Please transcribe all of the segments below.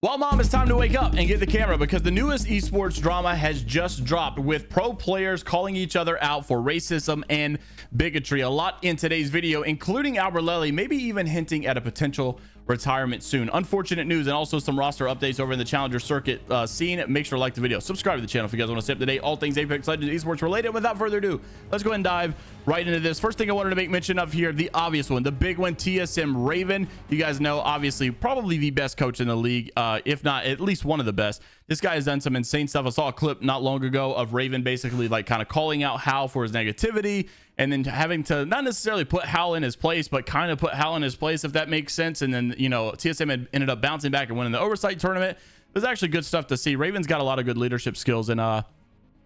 Well, mom, it's time to wake up and get the camera because the newest esports drama has just dropped with pro players calling each other out for racism and bigotry. A lot in today's video, including Albralelie, maybe even hinting at a potential retirement soon. Unfortunate news and also some roster updates over in the Challenger circuit scene. Make sure to like the video, subscribe to the channel if you guys want to stay up to date all things Apex Legends esports related. Without further ado, let's go ahead and dive right into this. First thing I wanted to make mention of here, the obvious one, the big one, TSM Raven. You guys know, obviously, probably the best coach in the league, if not at least one of the best. This guy has done some insane stuff. I saw a clip not long ago of Raven basically like kind of calling out Hal for his negativity and then having to not necessarily put Hal in his place, but kind of put Hal in his place, if that makes sense. And then, you know, TSM had ended up bouncing back and winning the oversight tournament. It was actually good stuff to see. Raven's got a lot of good leadership skills, and I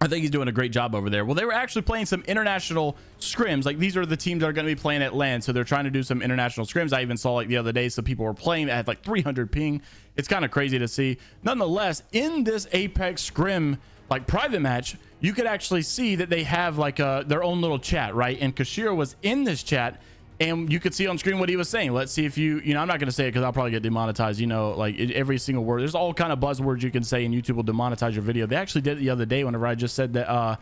think he's doing a great job over there. Well, they were actually playing some international scrims. Like, these are the teams that are going to be playing at LAN, so they're trying to do some international scrims. I even saw like the other day some people were playing that had like 300 ping. It's kind of crazy to see. Nonetheless, in this Apex scrim like private match, you could actually see that they have like their own little chat, right? And Kashera was in this chat, and you could see on screen what he was saying. Let's see if you know, I'm not going to say it because I'll probably get demonetized, you know, like every single word. There's all kind of buzzwords you can say and YouTube will demonetize your video. They actually did it the other day whenever I just said that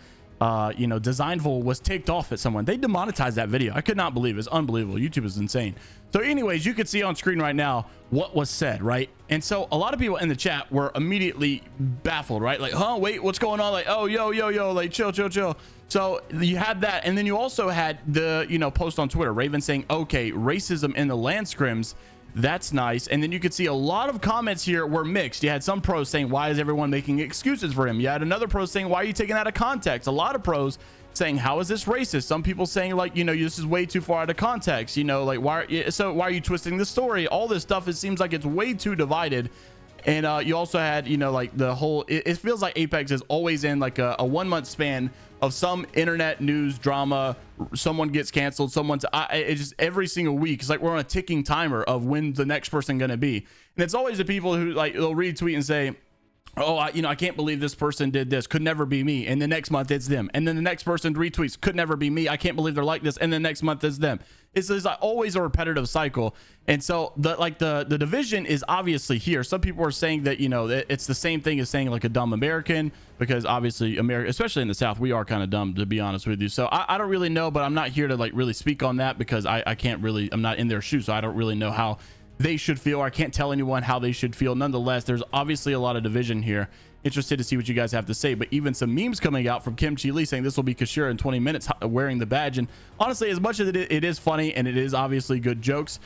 you know, Designful was ticked off at someone. They demonetized that video. I could not believe it. It's unbelievable. YouTube is insane. So anyways, you could see on screen right now what was said, right? And so a lot of people in the chat were immediately baffled, right? Like, huh, wait, what's going on? Like, oh, yo, like chill. So you had that, and then you also had the, you know, post on Twitter, Raven saying, okay, racism in the land scrims, that's nice. And then you could see a lot of comments here were mixed. You had some pros saying, why is everyone making excuses for him? You had another pro saying, why are you taking that out of context? A lot of pros saying, how is this racist? Some people saying, like, you know, this is way too far out of context, you know, like, why are you twisting the story? All this stuff, it seems like it's way too divided. And you also had, you know, like the whole, it feels like Apex is always in like a 1 month span of some internet news drama. Someone gets canceled, it's just every single week. It's like we're on a ticking timer of when the next person going to be. And it's always the people who, like, they'll retweet and say, oh, I can't believe this person did this, could never be me, and the next month it's them. And then the next person retweets, could never be me, I can't believe they're like this, and the next month it's them. It's like always a repetitive cycle. And so the division is obviously here. Some people are saying that, you know, it's the same thing as saying like a dumb American, because obviously America, especially in the South, we are kind of dumb, to be honest with you. So I don't really know, but I'm not here to like really speak on that because I can't really, I'm not in their shoes, so I don't really know how they should feel. I can't tell anyone how they should feel. Nonetheless, there's obviously a lot of division here. Interested to see what you guys have to say. But even some memes coming out from Kim Chi Lee saying this will be Kashera in 20 minutes wearing the badge. And honestly, as much as it is funny and it is obviously good jokes,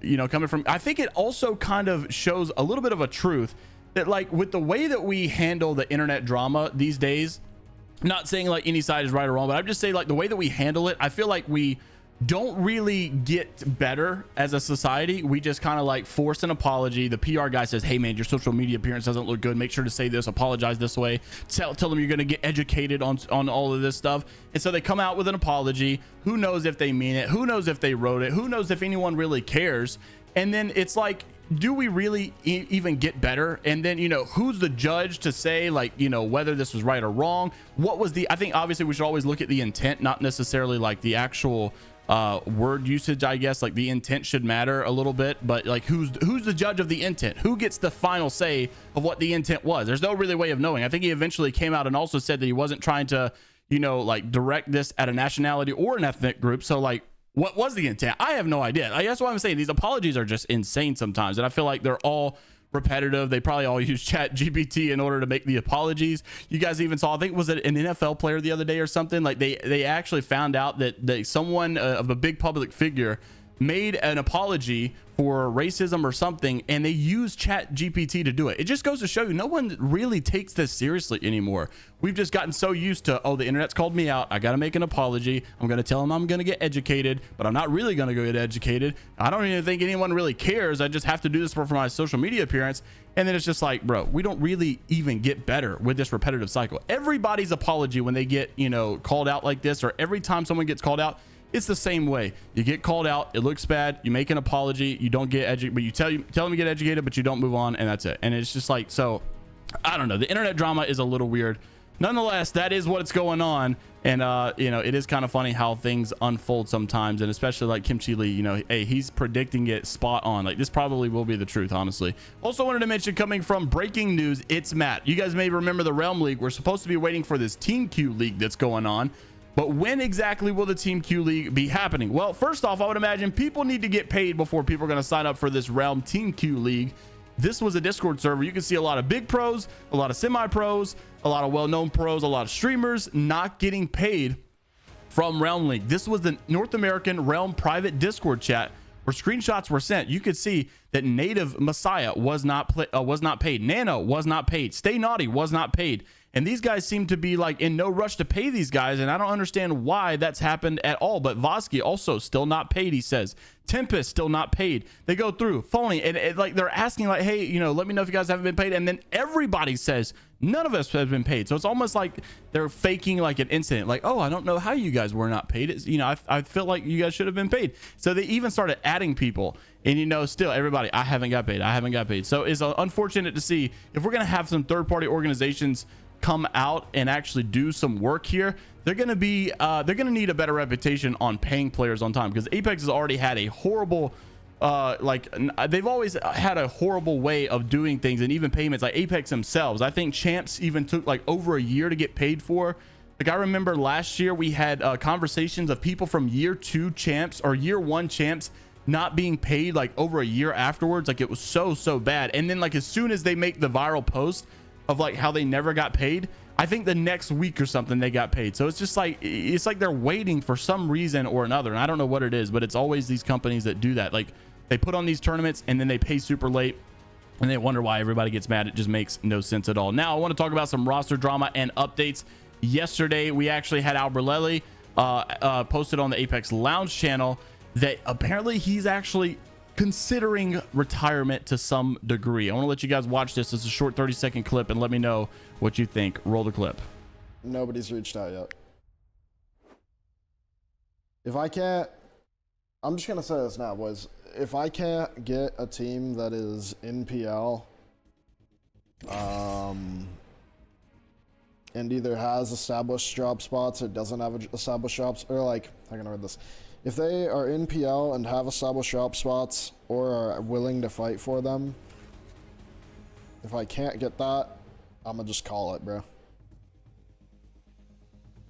you know, coming from, I think it also kind of shows a little bit of a truth that, like, with the way that we handle the internet drama these days, not saying like any side is right or wrong, but I'm just saying like the way that we handle it, I feel like we don't really get better as a society. We just kind of like force an apology. The PR guy says, hey man, your social media appearance doesn't look good, make sure to say this, apologize this way, tell them you're going to get educated on all of this stuff. And so they come out with an apology. Who knows if they mean it? Who knows if they wrote it? Who knows if anyone really cares? And then it's like, do we really even get better? And then, you know, who's the judge to say, like, you know, whether this was right or wrong? What was I think obviously we should always look at the intent, not necessarily like the actual word usage. I guess like the intent should matter a little bit, but like who's the judge of the intent? Who gets the final say of what the intent was? There's no really way of knowing. I think he eventually came out and also said that he wasn't trying to, you know, like direct this at a nationality or an ethnic group. So like, what was the intent? I have no idea. That's why I'm saying these apologies are just insane sometimes, and I feel like they're all repetitive. They probably all use chat GPT in order to make the apologies. You guys even saw, I think, was it an NFL player the other day or something, like they actually found out that someone of a big public figure made an apology for racism or something, and they use chat GPT to do it. It just goes to show you no one really takes this seriously anymore. We've just gotten so used to, oh, the internet's called me out, I gotta make an apology, I'm gonna tell them I'm gonna get educated, but I'm not really gonna go get educated. I don't even think anyone really cares. I just have to do this for my social media appearance. And then it's just like, bro, we don't really even get better with this repetitive cycle. Everybody's apology when they get, you know, called out like this, or every time someone gets called out, it's the same way. You get called out, it looks bad, you make an apology, you don't get educated, but you tell them you get educated, but you don't move on, and that's it. And it's just like, so I don't know, the internet drama is a little weird. Nonetheless, that is what's going on. And you know, it is kind of funny how things unfold sometimes, and especially like Kimchi Lee, you know, hey, he's predicting it spot on. Like, this probably will be the truth, honestly. Also wanted to mention, coming from breaking news, it's Matt. You guys may remember the Realm League. We're supposed to be waiting for this Team Q League that's going on, but when exactly will the Team Q League be happening? Well, first off, I would imagine people need to get paid before people are going to sign up for this Realm Team Q League. This was a Discord server. You can see a lot of big pros, a lot of semi-pros, a lot of well-known pros, a lot of streamers not getting paid from Realm League. This was the North American Realm private Discord chat where screenshots were sent. You could see that Native Messiah was not paid. Nano was not paid. Stay Naughty was not paid. And these guys seem to be like in no rush to pay these guys, and I don't understand why that's happened at all. But Vosky also still not paid, he says. Tempest still not paid. They go through Phony, and like they're asking like, hey, you know, let me know if you guys haven't been paid, and then everybody says none of us have been paid. So it's almost like they're faking like an incident, like, oh, I don't know how you guys were not paid. It's, you know, I feel like you guys should have been paid. So they even started adding people, and you know, still everybody, I haven't got paid. So it's unfortunate to see. If we're gonna have some third-party organizations come out and actually do some work here, they're gonna need a better reputation on paying players on time, because Apex has already had a horrible they've always had a horrible way of doing things, and even payments. Like Apex themselves, I think champs even took like over a year to get paid for. Like, I remember last year we had conversations of people from year 2 champs or year 1 champs not being paid like over a year afterwards. Like, it was so bad. And then like as soon as they make the viral post of like how they never got paid, I think the next week or something they got paid. So it's just like, it's like they're waiting for some reason or another, and I don't know what it is, but it's always these companies that do that. Like, they put on these tournaments and then they pay super late, and they wonder why everybody gets mad. It just makes no sense at all. Now I want to talk about some roster drama and updates. Yesterday we actually had Albralelie posted on the Apex Lounge channel that apparently he's actually considering retirement to some degree. I want to let you guys watch this. It's a short 30-second clip, and let me know what you think. Roll the clip. Nobody's reached out yet. If I can't, I'm just gonna say this now, boys. If I can't get a team that is in PL, and either has established drop spots or doesn't have established drops, or like, how can I read this? If they are in PL and have established drop spots or are willing to fight for them, if I can't get that, I'm gonna just call it, bro.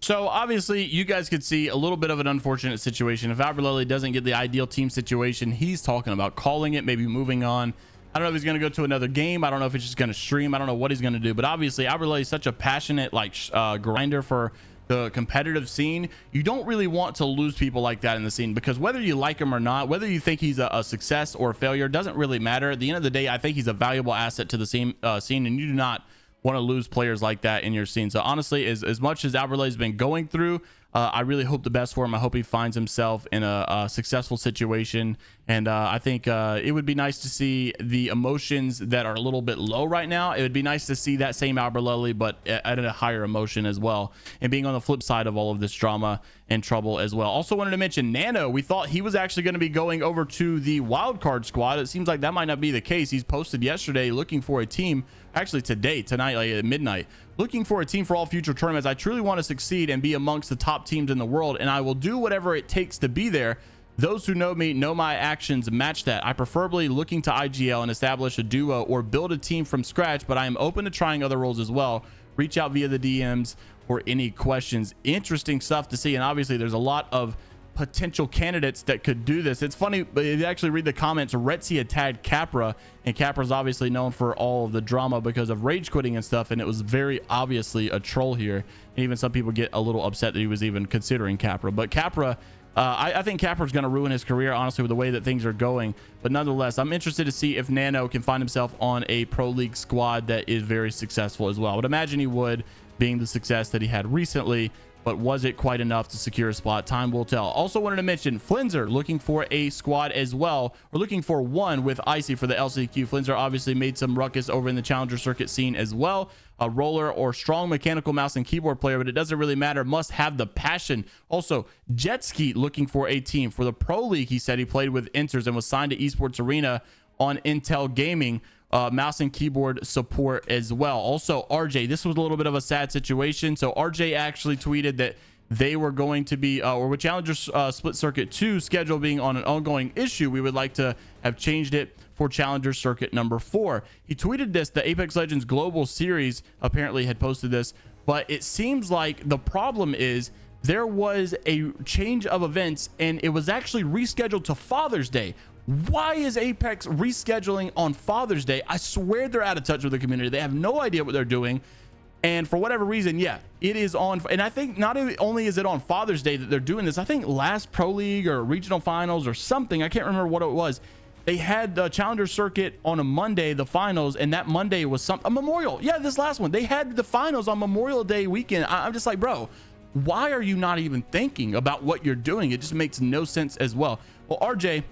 So obviously you guys could see a little bit of an unfortunate situation. If Albralelie doesn't get the ideal team situation, he's talking about calling it, maybe moving on. I don't know if he's going to go to another game. I don't know if he's just going to stream. I don't know what he's going to do, but obviously Albralelie is such a passionate like grinder for the competitive scene. You don't really want to lose people like that in the scene, because whether you like him or not, whether you think he's a success or a failure, doesn't really matter. At the end of the day, I think he's a valuable asset to the scene, and you do not want to lose players like that in your scene. So honestly, as much as Albralelie's been going through, I really hope the best for him. I hope he finds himself in a successful situation, and I think it would be nice to see the emotions that are a little bit low right now. It would be nice to see that same Albralelie, but at a higher emotion as well, and being on the flip side of all of this drama and trouble as well. Also wanted to mention Nano. We thought he was actually going to be going over to the wildcard squad. It seems like that might not be the case. He's posted yesterday looking for a team, actually tonight, like at midnight, looking for a team for all future tournaments. I truly want to succeed and be amongst the top teams in the world, and I will do whatever it takes to be there. Those who know me know my actions match that. I preferably looking to IGL and establish a duo or build a team from scratch, but I am open to trying other roles as well. Reach out via the DMs for any questions. Interesting stuff to see, and obviously there's a lot of potential candidates that could do this. It's funny, but if you actually read the comments, Retzi had tagged Capra, and Capra's obviously known for all of the drama because of rage quitting and stuff, and it was very obviously a troll here, and even some people get a little upset that he was even considering Capra. But Capra, I think Capra's going to ruin his career, honestly, with the way that things are going. But nonetheless, I'm interested to see if Nano can find himself on a pro league squad that is very successful as well. I would imagine he would, being the success that he had recently, but was it quite enough to secure a spot? Time will tell. Also wanted to mention Flinzer looking for a squad as well, or looking for one with Icy for the LCQ. Flinzer obviously made some ruckus over in the challenger circuit scene as well. A roller or strong mechanical mouse and keyboard player, but it doesn't really matter. Must have the passion. Also, Jetski looking for a team for the pro league. He said he played with Inters and was signed to Esports Arena on Intel Gaming. mouse and keyboard support as well. Also, RJ, this was a little bit of a sad situation. So RJ actually tweeted that they were going to be, or with Challenger Split Circuit 2 schedule being on an ongoing issue, we would like to have changed it for Challenger Circuit number 4. He tweeted this. The Apex Legends Global Series apparently had posted this, but it seems like the problem is there was a change of events and it was actually rescheduled to Father's Day. Why is Apex rescheduling on Father's Day? I swear they're out of touch with the community. They have no idea what they're doing. And for whatever reason, yeah, it is on. And I think not only is it on Father's Day that they're doing this, I think last Pro League or regional finals or something, I can't remember what it was, they had the Challenger Circuit on a Monday, the finals, and that Monday was a Memorial. Yeah, this last one, they had the finals on Memorial Day weekend. I'm just like, bro, why are you not even thinking about what you're doing? It just makes no sense as well. Well, RJ,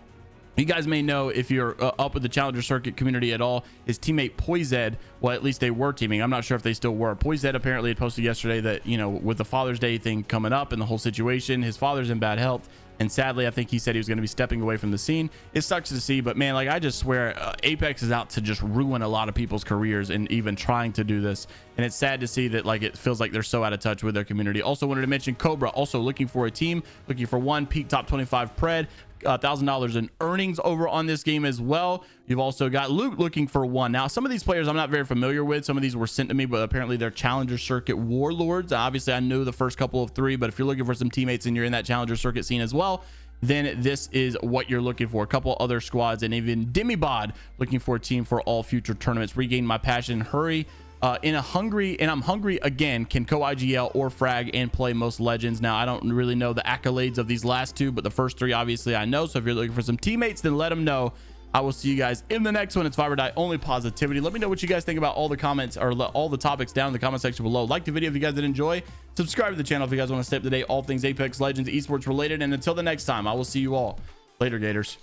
you guys may know, if you're up with the Challenger Circuit community at all, his teammate Poized, well, at least they were teaming. I'm not sure if they still were. Poized apparently had posted yesterday that, you know, with the Father's Day thing coming up and the whole situation, his father's in bad health. And sadly, I think he said he was going to be stepping away from the scene. It sucks to see, but man, like, I just swear Apex is out to just ruin a lot of people's careers and even trying to do this. And it's sad to see that, like, it feels like they're so out of touch with their community. Also wanted to mention Cobra, also looking for a team, looking for one peak top 25 pred. $1,000 in earnings over on this game as well. You've also got Luke looking for one. Now, some of these players I'm not very familiar with. Some of these were sent to me, but apparently they're Challenger Circuit warlords. Obviously, I knew the first couple of 3, but if you're looking for some teammates and you're in that Challenger Circuit scene as well, then this is what you're looking for. A couple other squads, and even Demibod looking for a team for all future tournaments. Regain my passion, hurry. I'm hungry again, can co-IGL or frag and play most legends. Now, I don't really know the accolades of these last 2, but the first 3 obviously I know. So if you're looking for some teammates, then let them know. I will see you guys in the next one. It's Vibe or Die, only positivity. Let me know what you guys think about all the comments, or all the topics down in the comment section below. Like the video if you guys did enjoy. Subscribe to the channel if you guys want to stay up to date all things Apex Legends esports related. And until the next time, I will see you all later, Gators.